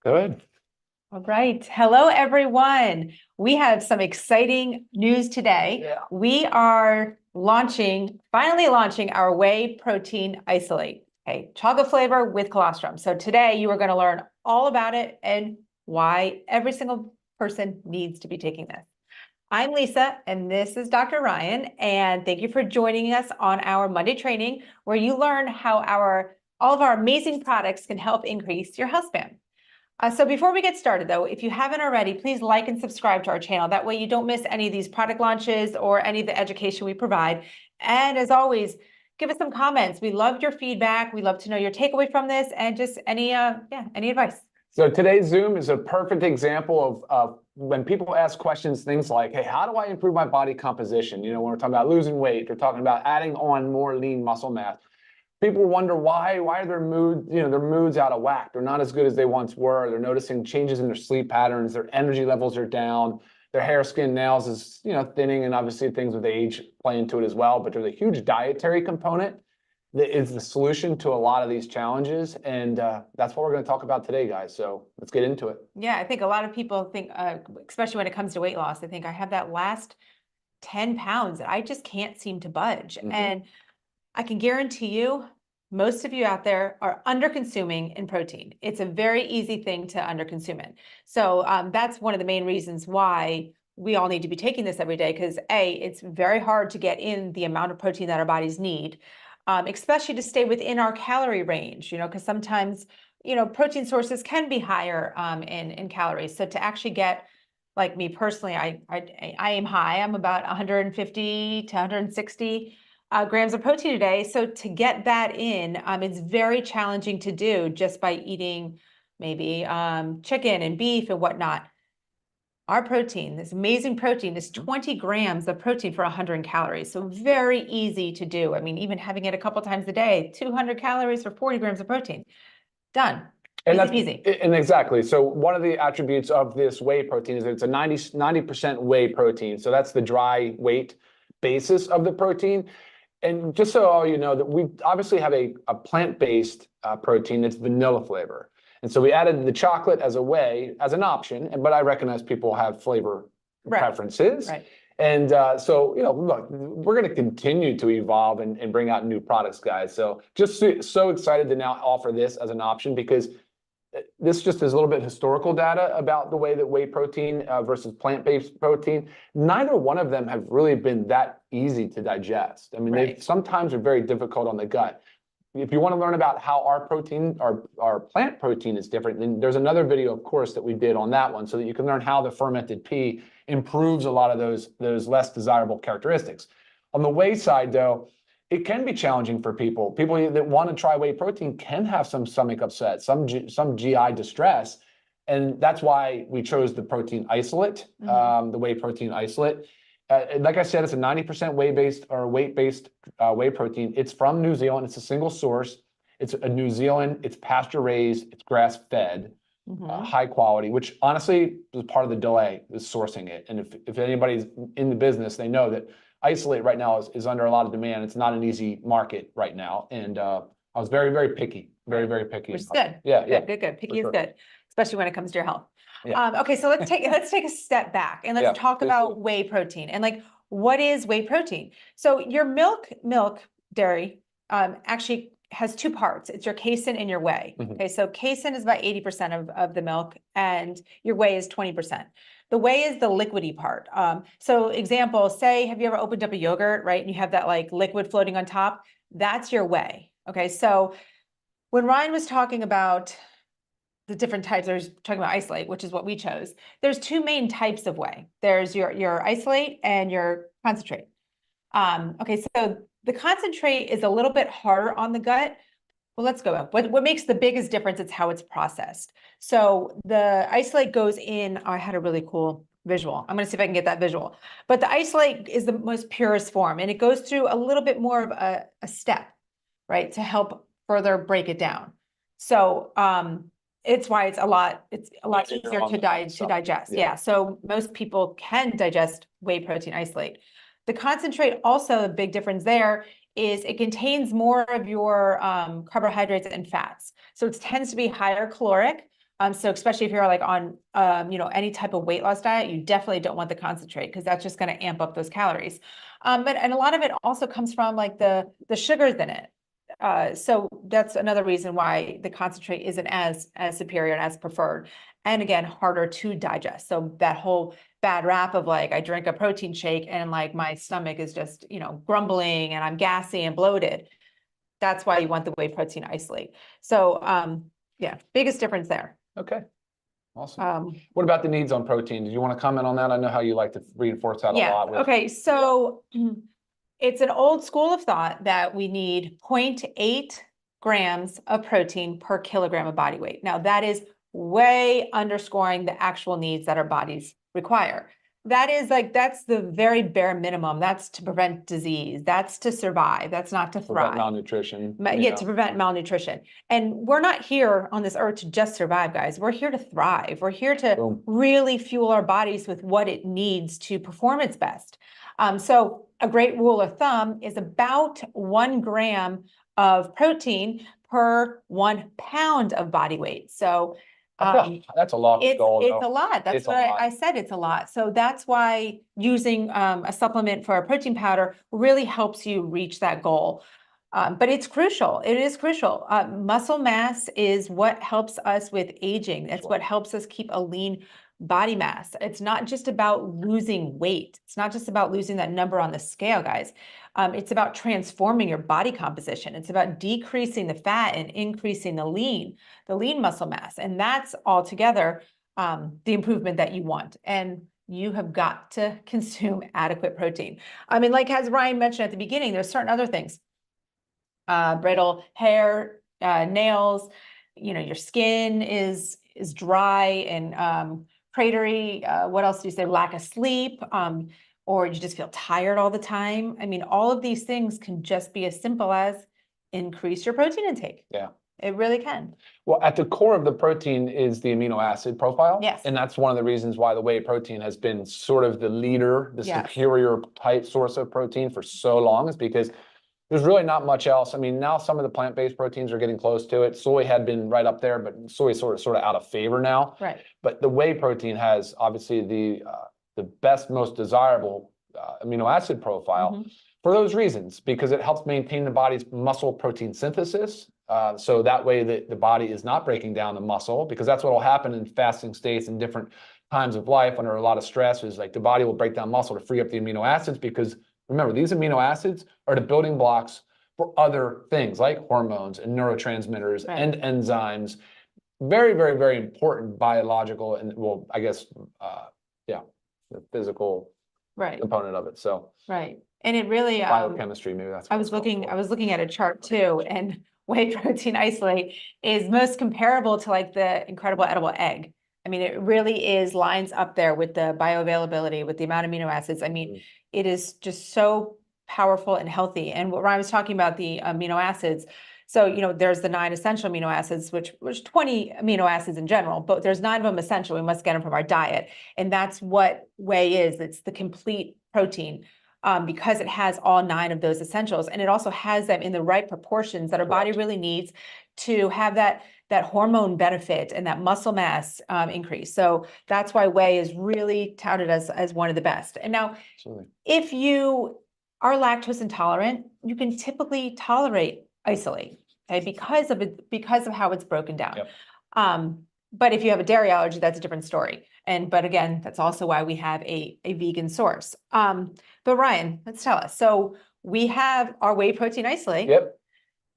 Go ahead. All right. Hello, everyone. We have some exciting news today. Yeah. We are finally launching our Whey Protein Isolate, okay, chocolate flavor with colostrum. So today you are going to learn all about it and why every single person needs to be taking this. I'm Lisa, and this is Dr. Ryan, and thank you for joining us on our Monday training, where you learn how all of our amazing products can help increase your health span. So before we get started, though, if you haven't already, please like and subscribe to our channel. That way you don't miss any of these product launches or any of the education we provide. And as always, give us some comments. We love your feedback. We love to know your takeaway from this and just any advice. So today's Zoom is a perfect example of when people ask questions, things like, hey, how do I improve my body composition? You know, when we're talking about losing weight, they're talking about adding on more lean muscle mass. People wonder why are their moods out of whack. They're not as good as they once were. They're noticing changes in their sleep patterns. Their energy levels are down. Their hair, skin, nails is thinning, and obviously things with age play into it as well. But there's a huge dietary component that is the solution to a lot of these challenges, and that's what we're going to talk about today, guys. So let's get into it. Yeah, I think a lot of people think, especially when it comes to weight loss, they think I have that last 10 pounds that I just can't seem to budge. Mm-hmm. And I can guarantee you, most of you out there are under-consuming in protein. It's a very easy thing to under-consume it. So that's one of the main reasons why we all need to be taking this every day, because it's very hard to get in the amount of protein that our bodies need, especially to stay within our calorie range, because sometimes, protein sources can be higher in calories. So to actually get, like me personally, I aim high. I'm about 150 to 160 grams of protein a day. So to get that in, it's very challenging to do just by eating maybe chicken and beef and whatnot. Our protein, this amazing protein, is 20 grams of protein for 100 calories. So very easy to do. I mean, even having it a couple times a day, 200 calories for 40 grams of protein. Done. And easy. And exactly. So one of the attributes of this whey protein is that it's a 90% whey protein. So that's the dry weight basis of the protein. And just so all you know, that we obviously have a plant-based protein that's vanilla flavor. And so we added the chocolate as a whey, as an option, but I recognize people have flavor preferences. Right. And so, look, we're going to continue to evolve and bring out new products, guys. So just so excited to now offer this as an option, because this just is a little bit historical data about the way that whey protein versus plant-based protein. Neither one of them have really been that easy to digest. I mean, they sometimes are very difficult on the gut. If you want to learn about how our protein, our plant protein is different, then there's another video, of course, that we did on that one, so that you can learn how the fermented pea improves a lot of those less desirable characteristics. On the whey side, though, it can be challenging for people. People that want to try whey protein can have some stomach upset, some GI distress, and that's why we chose the protein isolate, the Whey Protein Isolate. Like I said, it's a 90% whey-based or weight-based whey protein. It's from New Zealand. It's a single source. It's a New Zealand. It's pasture-raised. It's grass-fed, high quality, which honestly was part of the delay, is sourcing it. And if anybody's in the business, they know that isolate right now is under a lot of demand. It's not an easy market right now. And I was very, very picky, very, very picky. Which is good. Yeah. Good. Picky is good, especially when it comes to your health. Yeah. Okay, so let's take a step back and let's talk about whey protein and what is whey protein? So your milk dairy actually has two parts. It's your casein and your whey. Okay, so casein is about 80% of the milk, and your whey is 20%. The whey is the liquidy part. So example, say, have you ever opened up a yogurt, right? And you have that liquid floating on top? That's your whey. Okay, so when Ryan was talking about the different types, there's talking about isolate, which is what we chose. There's two main types of whey. There's your isolate and your concentrate. Okay, so the concentrate is a little bit harder on the gut. Well, let's go up. What makes the biggest difference is how it's processed. So the isolate goes in, I had a really cool visual. I'm going to see if I can get that visual. But the isolate is the most purest form, and it goes through a little bit more of a step, right, to help further break it down. So it's why it's a lot easier to digest. Yeah. So most people can digest whey protein isolate. The concentrate, also a big difference there is it contains more of your carbohydrates and fats. So it tends to be higher caloric, So especially if you're like on, any type of weight loss diet, you definitely don't want the concentrate because that's just going to amp up those calories. And a lot of it also comes from like the sugars in it. So that's another reason why the concentrate isn't as superior and as preferred. And again, harder to digest. So that whole bad rap of like, I drink a protein shake and like my stomach is just, grumbling and I'm gassy and bloated. That's why you want the whey protein isolate. So, yeah, biggest difference there. Okay. Awesome. What about the needs on protein? Did you want to comment on that? I know how you like to reinforce that a lot. Okay. So it's an old school of thought that we need 0.8 grams of protein per kilogram of body weight. Now that is way underscoring the actual needs that our bodies require. That's the very bare minimum. That's to prevent disease. That's to survive. That's not to thrive. Prevent malnutrition. Yeah, to prevent malnutrition. And we're not here on this earth to just survive, guys. We're here to thrive. We're here to really fuel our bodies with what it needs to perform its best. So a great rule of thumb is about 1 gram of protein per 1 pound of body weight. So that's a lot of gold. It's a lot. That's what I said. It's a lot. So that's why using a supplement for a protein powder really helps you reach that goal. But it's crucial. It is crucial. Muscle mass is what helps us with aging. It's what helps us keep a lean body mass. It's not just about losing weight. It's not just about losing that number on the scale, guys. It's about transforming your body composition. It's about decreasing the fat and increasing the lean muscle mass. And that's altogether the improvement that you want. And you have got to consume adequate protein. I mean, like as Ryan mentioned at the beginning, there's certain other things. Brittle hair, nails, your skin is dry and cratery. What else do you say? Lack of sleep, or you just feel tired all the time. I mean, all of these things can just be as simple as increase your protein intake. Yeah. It really can. Well, at the core of the protein is the amino acid profile. Yes. And that's one of the reasons why the whey protein has been sort of the leader, the superior type source of protein for so long, is because there's really not much else. I mean, now some of the plant-based proteins are getting close to it. Soy had been right up there, but soy is sort of out of favor now. Right. But the whey protein has obviously the best, most desirable amino acid profile for those reasons, because it helps maintain the body's muscle protein synthesis. So that way the body is not breaking down the muscle, because that's what will happen in fasting states and different times of life under a lot of stress, is like the body will break down muscle to free up the amino acids, because remember, these amino acids are the building blocks for other things like hormones and neurotransmitters and enzymes. Very, very, very important biological and, well, I guess, the physical component of it. So and it really biochemistry, maybe that's. I was looking at a chart too, and whey protein isolate is most comparable to like the incredible edible egg. I mean, it really lines up there with the bioavailability, with the amount of amino acids. I mean, it is just so powerful and healthy. And what Ryan was talking about, the amino acids. So, there's the 9 essential amino acids, which 20 amino acids in general, but there's 9 of them essential. We must get them from our diet. And that's what whey is. It's the complete protein, because it has all 9 of those essentials. And it also has them in the right proportions that our body really needs to have that hormone benefit and that muscle mass increase. So that's why whey is really touted as one of the best. And now, if you are lactose intolerant, you can typically tolerate isolate, okay, because of how it's broken down. But if you have a dairy allergy, that's a different story. But again, that's also why we have a vegan source. But Ryan, let's tell us. So we have our whey protein isolate.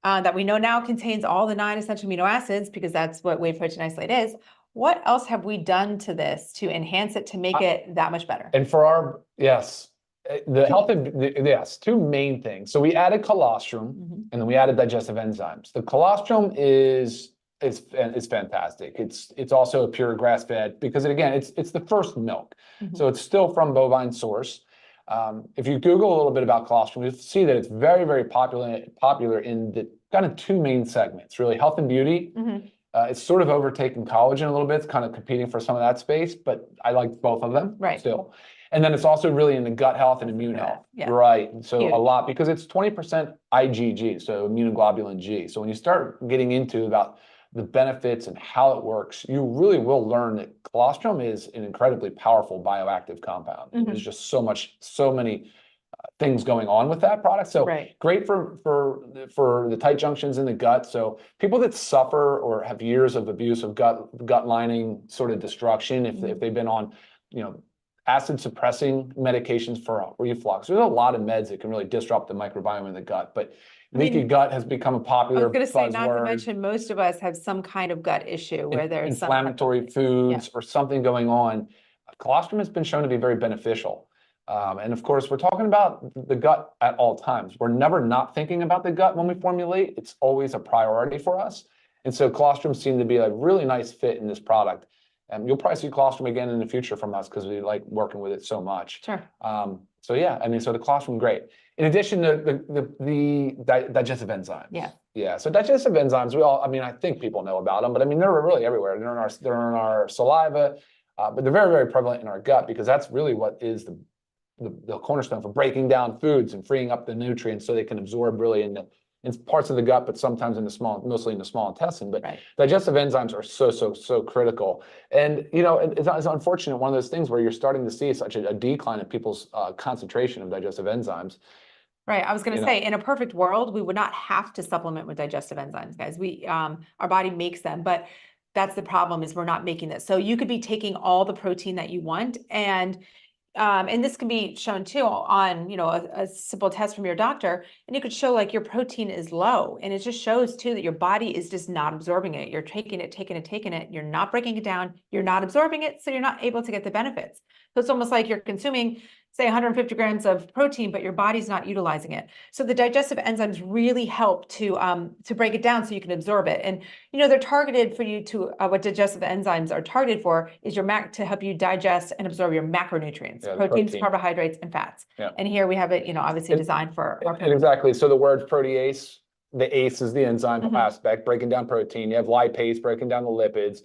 That we know now contains all the 9 essential amino acids, because that's what whey protein isolate is. What else have we done to this to enhance it, to make it that much better? And for our, the health of, 2 main things. So we added colostrum and then we added digestive enzymes. The colostrum is fantastic. It's also a pure grass-fed, because it's the first milk. So it's still from bovine source. If you Google a little bit about colostrum, you'll see that it's very, very popular in the kind of 2 main segments, really health and beauty. It's sort of overtaken collagen a little bit. It's kind of competing for some of that space, but I like both of them still. And then it's also really in the gut health and immune health. So a lot, because it's 20% IgG, so immunoglobulin G. So when you start getting into about the benefits and how it works, you really will learn that colostrum is an incredibly powerful bioactive compound. There's just so many things going on with that product. So great for the tight junctions in the gut. So people that suffer or have years of abuse of gut lining sort of destruction, if they've been on, you know, acid suppressing medications for reflux, there's a lot of meds that can really disrupt the microbiome in the gut. But leaky gut has become a popular buzzword. I was going to say, not to mention, most of us have some kind of gut issue where there's inflammatory foods or something going on. Colostrum has been shown to be very beneficial. And of course, we're talking about the gut at all times. We're never not thinking about the gut when we formulate. It's always a priority for us. And so colostrum seemed to be a really nice fit in this product. And you'll probably see colostrum again in the future from us because we like working with it so much. Sure. So yeah, I mean, so the colostrum, great. In addition to the digestive enzymes. Yeah. Yeah. So digestive enzymes, I mean, I think people know about them, but I mean, they're really everywhere. They're in our saliva, but they're very, very prevalent in our gut because that's really what is the cornerstone for breaking down foods and freeing up the nutrients so they can absorb really in parts of the gut, but sometimes mostly in the small intestine. But digestive enzymes are so critical. And, you know, it's unfortunate, one of those things where you're starting to see such a decline in people's concentration of digestive enzymes. Right. I was going to say, in a perfect world, we would not have to supplement with digestive enzymes, guys. Our body makes them, but that's the problem, is we're not making this. So you could be taking all the protein that you want, and this can be shown too on, you know, a simple test from your doctor, and you could show like your protein is low, and it just shows too that your body is just not absorbing it. You're taking it. You're not breaking it down. You're not absorbing it. So you're not able to get the benefits. So it's almost like you're consuming, say, 150 grams of protein, but your body's not utilizing it. So the digestive enzymes really help to break it down so you can absorb it. And, you know, they're targeted for you to, what digestive enzymes are targeted for is to help you digest and absorb your macronutrients, proteins, carbohydrates, and fats. Yeah. And here we have it, you know, obviously designed for our protein. Exactly. So the word protease, the ACE is the enzyme aspect, breaking down protein. You have lipase, breaking down the lipids.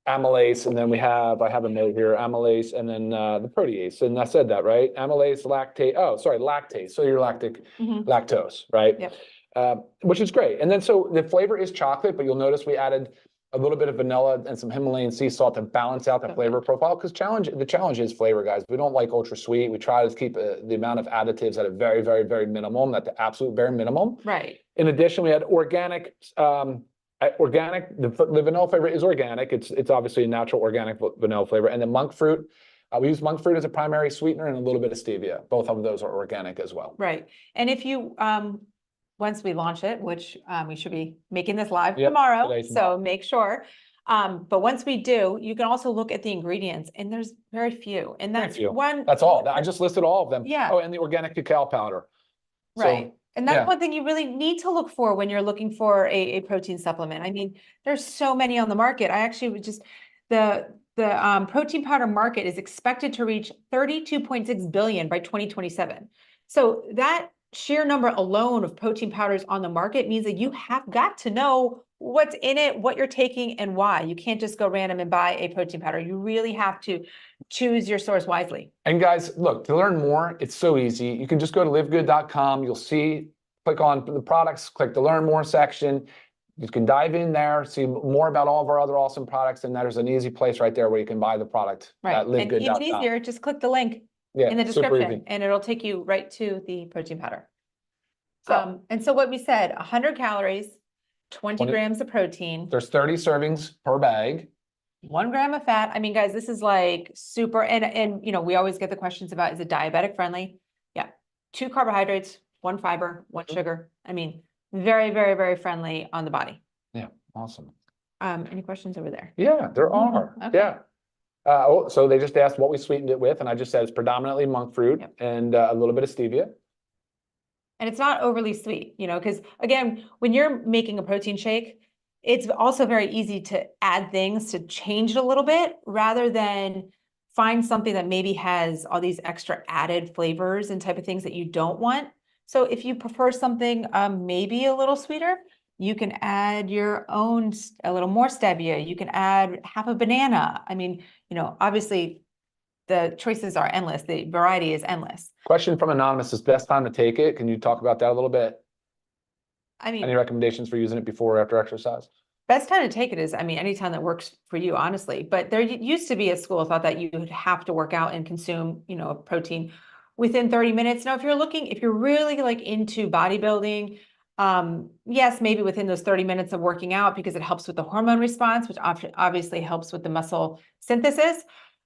Amylase, and then I have a note here, amylase, and then the protease. And I said that, right? Amylase, lactase. So your lactose, right? Yep. Which is great. And then so the flavor is chocolate, but you'll notice we added a little bit of vanilla and some Himalayan sea salt to balance out the flavor profile. Because the challenge is flavor, guys. We don't like ultra sweet. We try to keep the amount of additives at a very, very, very minimum, at the absolute bare minimum. Right. In addition, we had organic. The vanilla flavor is organic. It's obviously a natural organic vanilla flavor. And the monk fruit, we use monk fruit as a primary sweetener and a little bit of stevia. Both of those are organic as well. Right. And if you, once we launch it, which we should be making this live tomorrow, so make sure. But once we do, you can also look at the ingredients, and there's very few. And that's That's all. I just listed all of them. Yeah. Oh, and the organic cacao powder. Right. So, and that's one thing you really need to look for when you're looking for a protein supplement. I mean, there's so many on the market. I actually would just, the protein powder market is expected to reach 32.6 billion by 2027. So that sheer number alone of protein powders on the market means that you have got to know what's in it, what you're taking, and why. You can't just go random and buy a protein powder. You really have to choose your source wisely. And guys, look, to learn more, it's so easy. You can just go to livegood.com. You'll see, click on the products, click the learn more section. You can dive in there, see more about all of our other awesome products. And there's an easy place right there where you can buy the product at livegood.com. And even easier, just click the link in the description and it'll take you right to the protein powder. So, and so what we said, 100 calories, 20 grams of protein. There's 30 servings per bag. 1 gram of fat. I mean, guys, this is like super, and you know, we always get the questions about, is it diabetic friendly? Yeah. 2 carbohydrates, 1 fiber, 1 sugar. I mean, very, very, very friendly on the body. Yeah. Awesome. Any questions over there? Yeah, there are. Okay. Yeah. So they just asked what we sweetened it with, and I just said it's predominantly monk fruit and a little bit of stevia. And it's not overly sweet, you know, because again, when you're making a protein shake, it's also very easy to add things to change it a little bit rather than find something that maybe has all these extra added flavors and type of things that you don't want. So if you prefer something maybe a little sweeter, you can add your own, a little more stevia. You can add half a banana. I mean, you know, obviously the choices are endless. The variety is endless. Question from Anonymous, is best time to take it? Can you talk about that a little bit? I mean, Any recommendations for using it before or after exercise? best time to take it is, I mean, anytime that works for you, honestly. But there used to be a school of thought that you would have to work out and consume, you know, protein within 30 minutes. Now, if you're really like into bodybuilding, yes, maybe within those 30 minutes of working out, because it helps with the hormone response, which obviously helps with the muscle synthesis.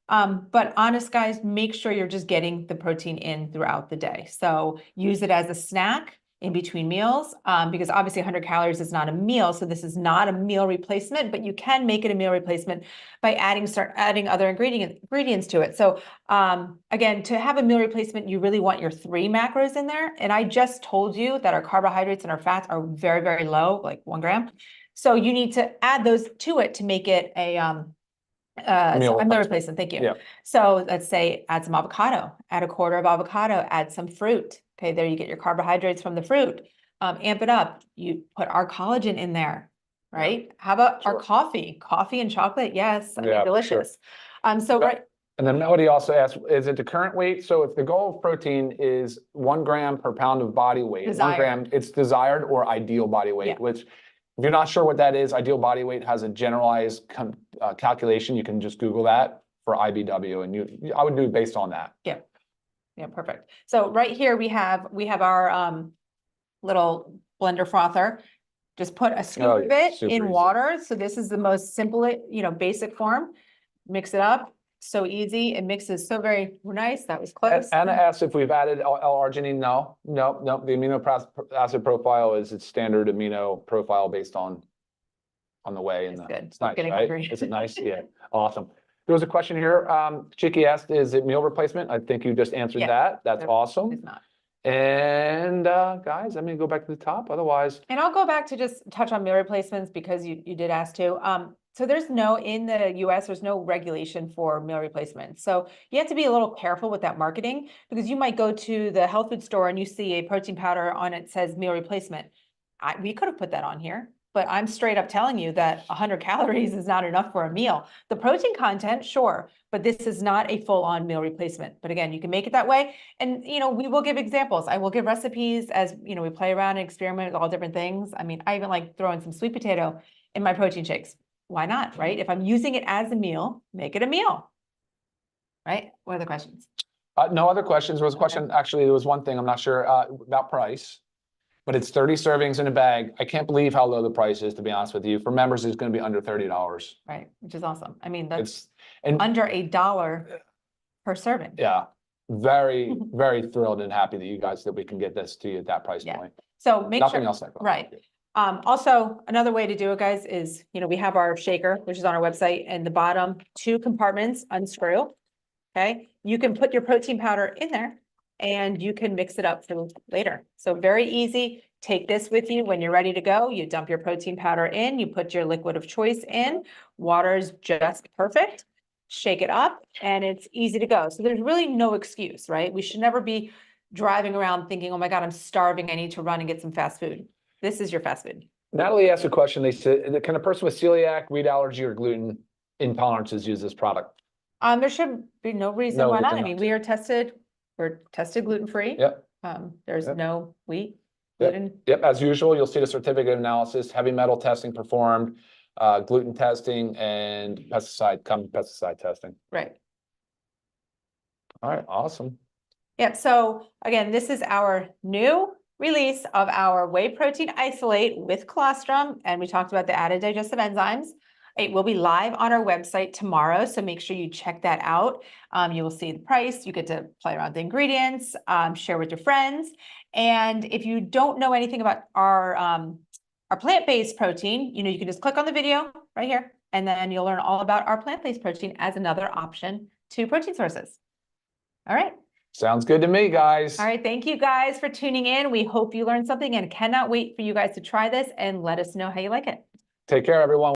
But honest guys, make sure you're just getting the protein in throughout the day. So use it as a snack in between meals, because obviously 100 calories is not a meal. So this is not a meal replacement, but you can make it a meal replacement by start adding other ingredients to it. So again, to have a meal replacement, you really want your 3 macros in there. And I just told you that our carbohydrates and our fats are very, very low, like 1 gram. So you need to add those to it to make it a meal replacement. Thank you. Yeah. So let's say add some avocado, add a quarter of avocado, add some fruit. Okay, there you get your carbohydrates from the fruit. Amp it up. You put our collagen in there, right? Yeah. How about our coffee? Coffee and chocolate, yes, I mean, delicious. Sure. Right. And then Melody also asked, is it the current weight? So if the goal of protein is 1 gram per pound of body weight, desired. 1 gram, it's desired or ideal body weight, which if you're not sure what that is, ideal body weight has a generalized calculation. You can just Google that for IBW, and I would do it based on that. Yeah. Yeah, perfect. So right here we have our little blender frother. Just put a scoop of it in water. So this is the most simple, you know, basic form. Mix it up. So easy. It mixes so very nice. That was close. Anna asked if we've added L-arginine. No. The amino acid profile is its standard amino profile based on the whey. And it's nice, right? Is it nice? Yeah. Awesome. There was a question here. Chicky asked, is it meal replacement? I think you just answered that. That's awesome. It's not. And guys, I'm going to go back to the top. Otherwise. And I'll go back to just touch on meal replacements because you did ask to. So in the US, there's no regulation for meal replacement. So you have to be a little careful with that marketing, because you might go to the health food store and you see a protein powder on it says meal replacement. We could have put that on here, but I'm straight up telling you that 100 calories is not enough for a meal. The protein content, sure, but this is not a full-on meal replacement. But again, you can make it that way. And, you know, we will give examples. I will give recipes as, you know, we play around and experiment with all different things. I mean, I even like throwing some sweet potato in my protein shakes. Why not, right? If I'm using it as a meal, make it a meal, right? What are the questions? No other questions. There was a question, actually, there was one thing, I'm not sure about price, but it's 30 servings in a bag. I can't believe how low the price is, to be honest with you. For members, it's going to be under $30. Right, which is awesome. I mean, that's under $1 per serving. Yeah, very, very thrilled and happy that we can get this to you at that price point. So make nothing else like that. Right. Also, another way to do it, guys, is, you know, we have our shaker, which is on our website, and the bottom 2 compartments unscrew. Okay, you can put your protein powder in there and you can mix it up for later. So very easy. Take this with you when you're ready to go. You dump your protein powder in, you put your liquid of choice in, water's just perfect, shake it up, and it's easy to go. So there's really no excuse, right? We should never be driving around thinking, oh my God, I'm starving, I need to run and get some fast food. This is your fast food. Natalie asked a question. They said, can a person with celiac, wheat allergy, or gluten intolerances use this product? There should be no reason why not. I mean, we're tested gluten-free. Yep. There's no wheat, gluten. Yep. As usual, you'll see the certificate analysis, heavy metal testing performed, gluten testing, and pesticide testing. Right. All right. Awesome. Yep. So again, this is our new release of our Whey Protein Isolate with colostrum, and we talked about the added digestive enzymes. It will be live on our website tomorrow, so make sure you check that out. You will see the price. You get to play around with the ingredients, share with your friends. And if you don't know anything about our plant-based protein, you know, you can just click on the video right here, and then you'll learn all about our plant-based protein as another option to protein sources. All right. Sounds good to me, guys. All right. Thank you guys for tuning in. We hope you learned something and cannot wait for you guys to try this and let us know how you like it. Take care, everyone.